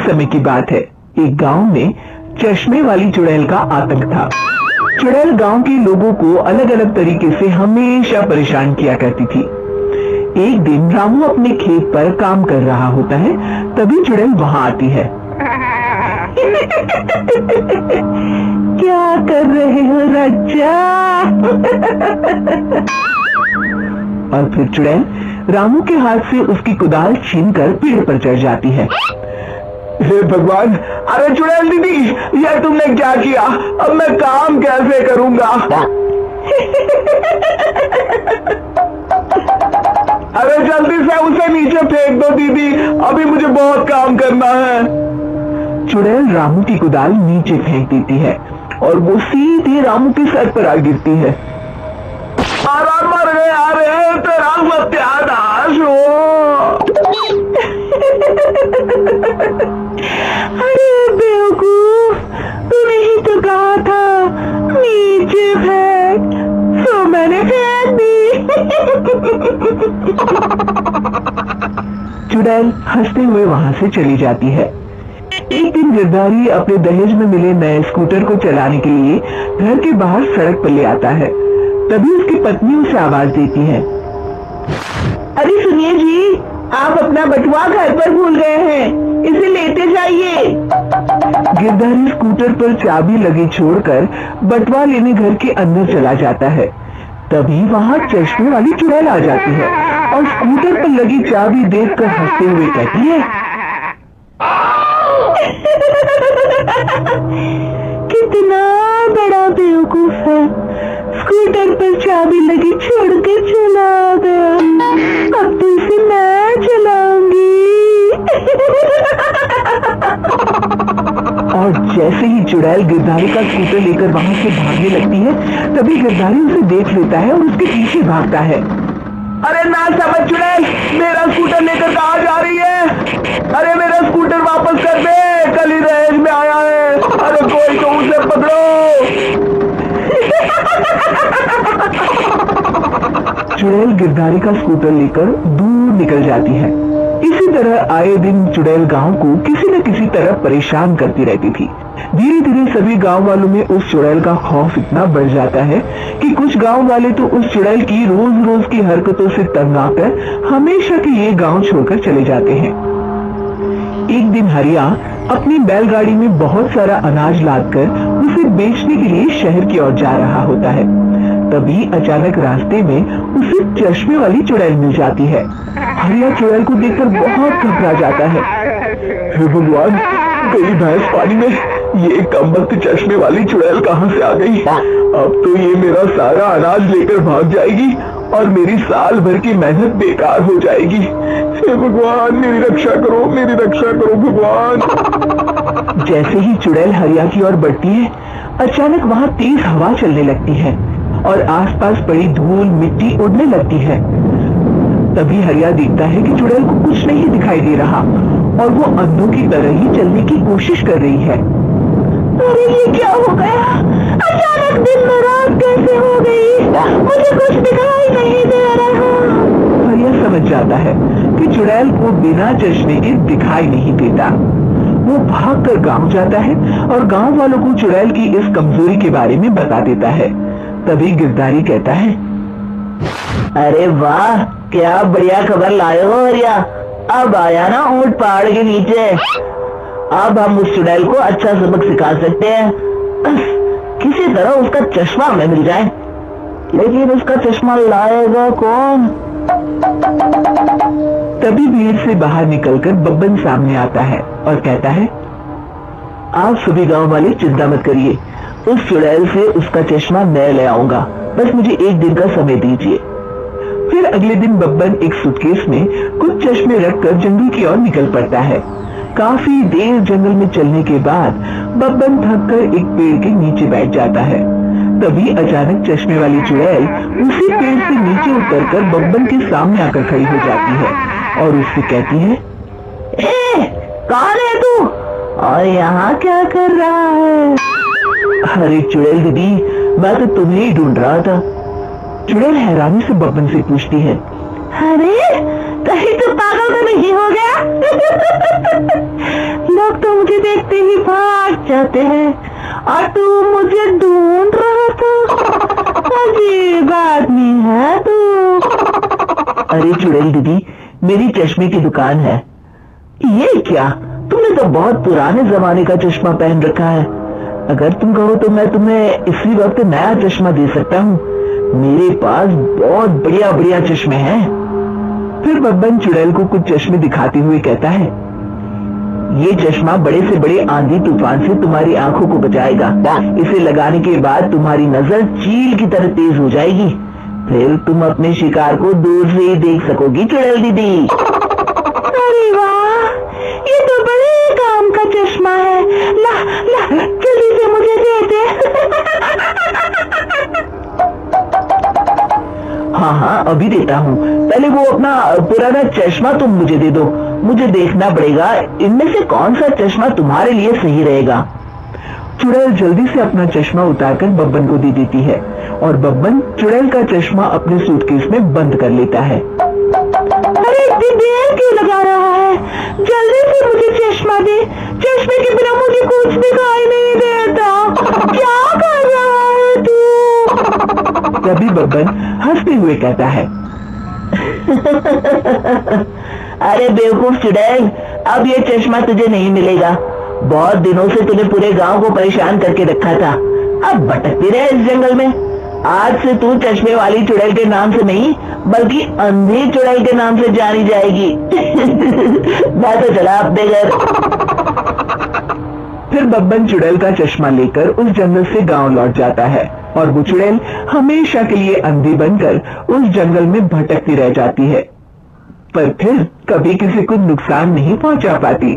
समय की बात है। एक गांव में चश्मे वाली चुड़ैल का आतंक था। चुड़ैल गांव के लोगों को अलग अलग तरीके से हमेशा परेशान किया करती थी। एक दिन रामू अपने खेत पर काम कर रहा होता है, तभी चुड़ैल वहां आती है। क्या कर रहे हो राजा? और फिर चुड़ैल रामू के हाथ से उसकी कुदाल छीनकर पेड़ पर चढ़ जाती है। हे भगवान! अरे चुड़ैल दीदी, यह तुमने क्या किया? अब मैं काम कैसे करूंगा? अरे जल्दी से उसे नीचे फेंक दो दीदी, अभी मुझे बहुत काम करना है। चुड़ैल रामू की कुदाल नीचे फेंक देती है और वो सीधे रामू के सर पर आ गिरती है। अरे मर गए, अरे तेरा सत्यानाश हो। अरे बेवकूफ, तूने ही तो कहा था नीचे फेंक, तो मैंने फेंक दी। चुड़ैल हंसते हुए वहां से चली जाती है। एक दिन गिरधारी अपने दहेज में मिले नए स्कूटर को चलाने के लिए घर के बाहर सड़क पर ले आता है। तभी उसकी पत्नी उसे आवाज देती है। अरे सुनिए जी, आप अपना बटुआ घर पर भूल गए हैं, इसे लेते जाइए। गिरधारी स्कूटर पर चाबी लगी छोड़कर बटुआ लेने घर के अंदर चला जाता है। तभी वहाँ चश्मे वाली चुड़ैल आ जाती है और स्कूटर पर लगी चाबी देखकर हंसते हुए कहती है, कितना बड़ा बेवकूफ है, स्कूटर पर चाबी लगी छोड़कर चला गया, अब तो इसे मैं चलाऊंगी। और जैसे ही चुड़ैल गिरधारी का स्कूटर लेकर वहां से भागने लगती है, तभी गिरधारी उसे देख लेता है और उसके पीछे भागता है। अरे ना समझ चुड़ैल, मेरा स्कूटर लेकर कहाँ जा रही है? अरे मेरा स्कूटर वापस कर दे, कल ही दहेज में आया है। अरे कोई तो उसे पकड़ो। चुड़ैल गिरधारी का स्कूटर लेकर दूर निकल जाती है। इसी तरह आए दिन चुड़ैल गांव को किसी न किसी तरह परेशान करती रहती थी। धीरे धीरे सभी गांव वालों में उस चुड़ैल का खौफ इतना बढ़ जाता है कि कुछ गांव वाले तो उस चुड़ैल की रोज रोज की हरकतों से तंग आकर हमेशा के लिए गांव छोड़कर चले जाते हैं। एक दिन हरिया अपनी बैलगाड़ी में बहुत सारा अनाज लादकर उसे बेचने के लिए शहर की ओर जा रहा होता है। तभी अचानक रास्ते में उसे चश्मे वाली चुड़ैल मिल जाती है। हरिया चुड़ैल को देखकर बहुत घबरा जाता है। हे भगवान, गई भैंस पानी में, ये कमबख्त चश्मे वाली चुड़ैल कहाँ से आ गई? अब तो ये मेरा सारा अनाज लेकर भाग जाएगी और मेरी साल भर की मेहनत बेकार हो जाएगी। हे भगवान, मेरी रक्षा करो, मेरी रक्षा करो भगवान। जैसे ही चुड़ैल हरिया की ओर बढ़ती है, अचानक वहाँ तेज हवा चलने लगती है और आसपास पड़ी धूल मिट्टी उड़ने लगती है। तभी हरिया देखता है कि चुड़ैल को कुछ नहीं दिखाई दे रहा और वो अंधों की तरह ही चलने की कोशिश कर रही है। अरे ये क्या हो गया? अचानक दिन में रात कैसे हो गई? मुझे कुछ दिखाई नहीं दे रहा। हरिया समझ जाता है कि चुड़ैल को बिना चश्मे के दिखाई नहीं देता। वो भागकर गांव जाता है और गांव वालों को चुड़ैल की इस कमजोरी के बारे में बता देता है। तभी गिरधारी कहता है, अरे वाह, क्या बढ़िया खबर लाए हो हरिया। अब आया ना ऊंट पहाड़ के नीचे। अब हम उस चुड़ैल को अच्छा सबक सिखा सकते हैं। किसी तरह उसका चश्मा हमें मिल जाए, लेकिन उसका चश्मा लाएगा कौन? तभी भीड़ से बाहर निकलकर बब्बन सामने आता है और कहता है, आप सभी गांव वाले चिंता मत करिए, उस चुड़ैल से उसका चश्मा मैं ले आऊंगा, बस मुझे एक दिन का समय दीजिए। फिर अगले दिन बब्बन एक सूटकेस में कुछ चश्मे रखकर जंगल की ओर निकल पड़ता है। काफी देर जंगल में चलने के बाद बब्बन थककर एक पेड़ के नीचे बैठ जाता है। तभी अचानक चश्मे वाली चुड़ैल उसी पेड़ से नीचे उतरकर बब्बन के सामने आकर खड़ी हो जाती है और उससे कहती है, कौन है तू और यहाँ क्या कर रहा है? अरे चुड़ैल दीदी, मैं तो तुम्हें ही ढूंढ रहा था। चुड़ैल हैरानी से बब्बन से पूछती है, अरे कहीं तो पागल तो नहीं हो गया? लोग चाहते हैं और तू मुझे ढूंढ रहा था। अजीब आदमी है तू। अरे चुड़ैल दीदी, मेरी चश्मे की दुकान है। ये क्या, तुमने तो बहुत पुराने जमाने का चश्मा पहन रखा है। अगर तुम कहो तो मैं तुम्हें इसी वक्त नया चश्मा दे सकता हूँ। मेरे पास बहुत बढ़िया बढ़िया चश्मे हैं। फिर बब्बन चुड़ैल को कुछ चश्मे दिखाते हुए कहता है, ये चश्मा बड़े से बड़े आंधी तूफान से तुम्हारी आंखों को बचाएगा। इसे लगाने के बाद तुम्हारी नजर चील की तरह तेज हो जाएगी। फिर तुम अपने शिकार को दूर से ही देख सकोगी चुड़ैल दीदी। अरे वाह, ये तो बड़े काम का चश्मा है। ला ला, जल्दी से मुझे दे दे। हाँ, अभी देता हूँ। पहले वो अपना पुराना चश्मा तुम मुझे दे दो। मुझे देखना पड़ेगा इनमें से कौन सा चश्मा तुम्हारे लिए सही रहेगा। चुड़ैल जल्दी से अपना चश्मा उतारकर बब्बन को दे देती है और बब्बन चुड़ैल का चश्मा अपने सूटकेस में बंद कर लेता है। अरे इतनी देर क्यों लगा रहा है? जल्दी से मुझे चश्मा दे। चश्मे के बिना मुझे कुछ दिखाई नहीं देता। क्या कर रहा है तू? तभी बब्बन हंसते हुए कहता है, अरे बेवकूफ चुड़ैल, अब ये चश्मा तुझे नहीं मिलेगा। बहुत दिनों से तूने पूरे गांव को परेशान करके रखा था। अब भटकती रहे इस जंगल में। आज से तू चश्मे वाली चुड़ैल के नाम से नहीं, बल्कि अंधी चुड़ैल के नाम से जानी जाएगी। मैं तो चला अपने घर। फिर बब्बन चुड़ैल का चश्मा लेकर उस जंगल से गांव लौट जाता है और वो चुड़ैल हमेशा के लिए अंधी बनकर उस जंगल में भटकती रह जाती है, पर फिर कभी किसी को नुकसान नहीं पहुंचा पाती।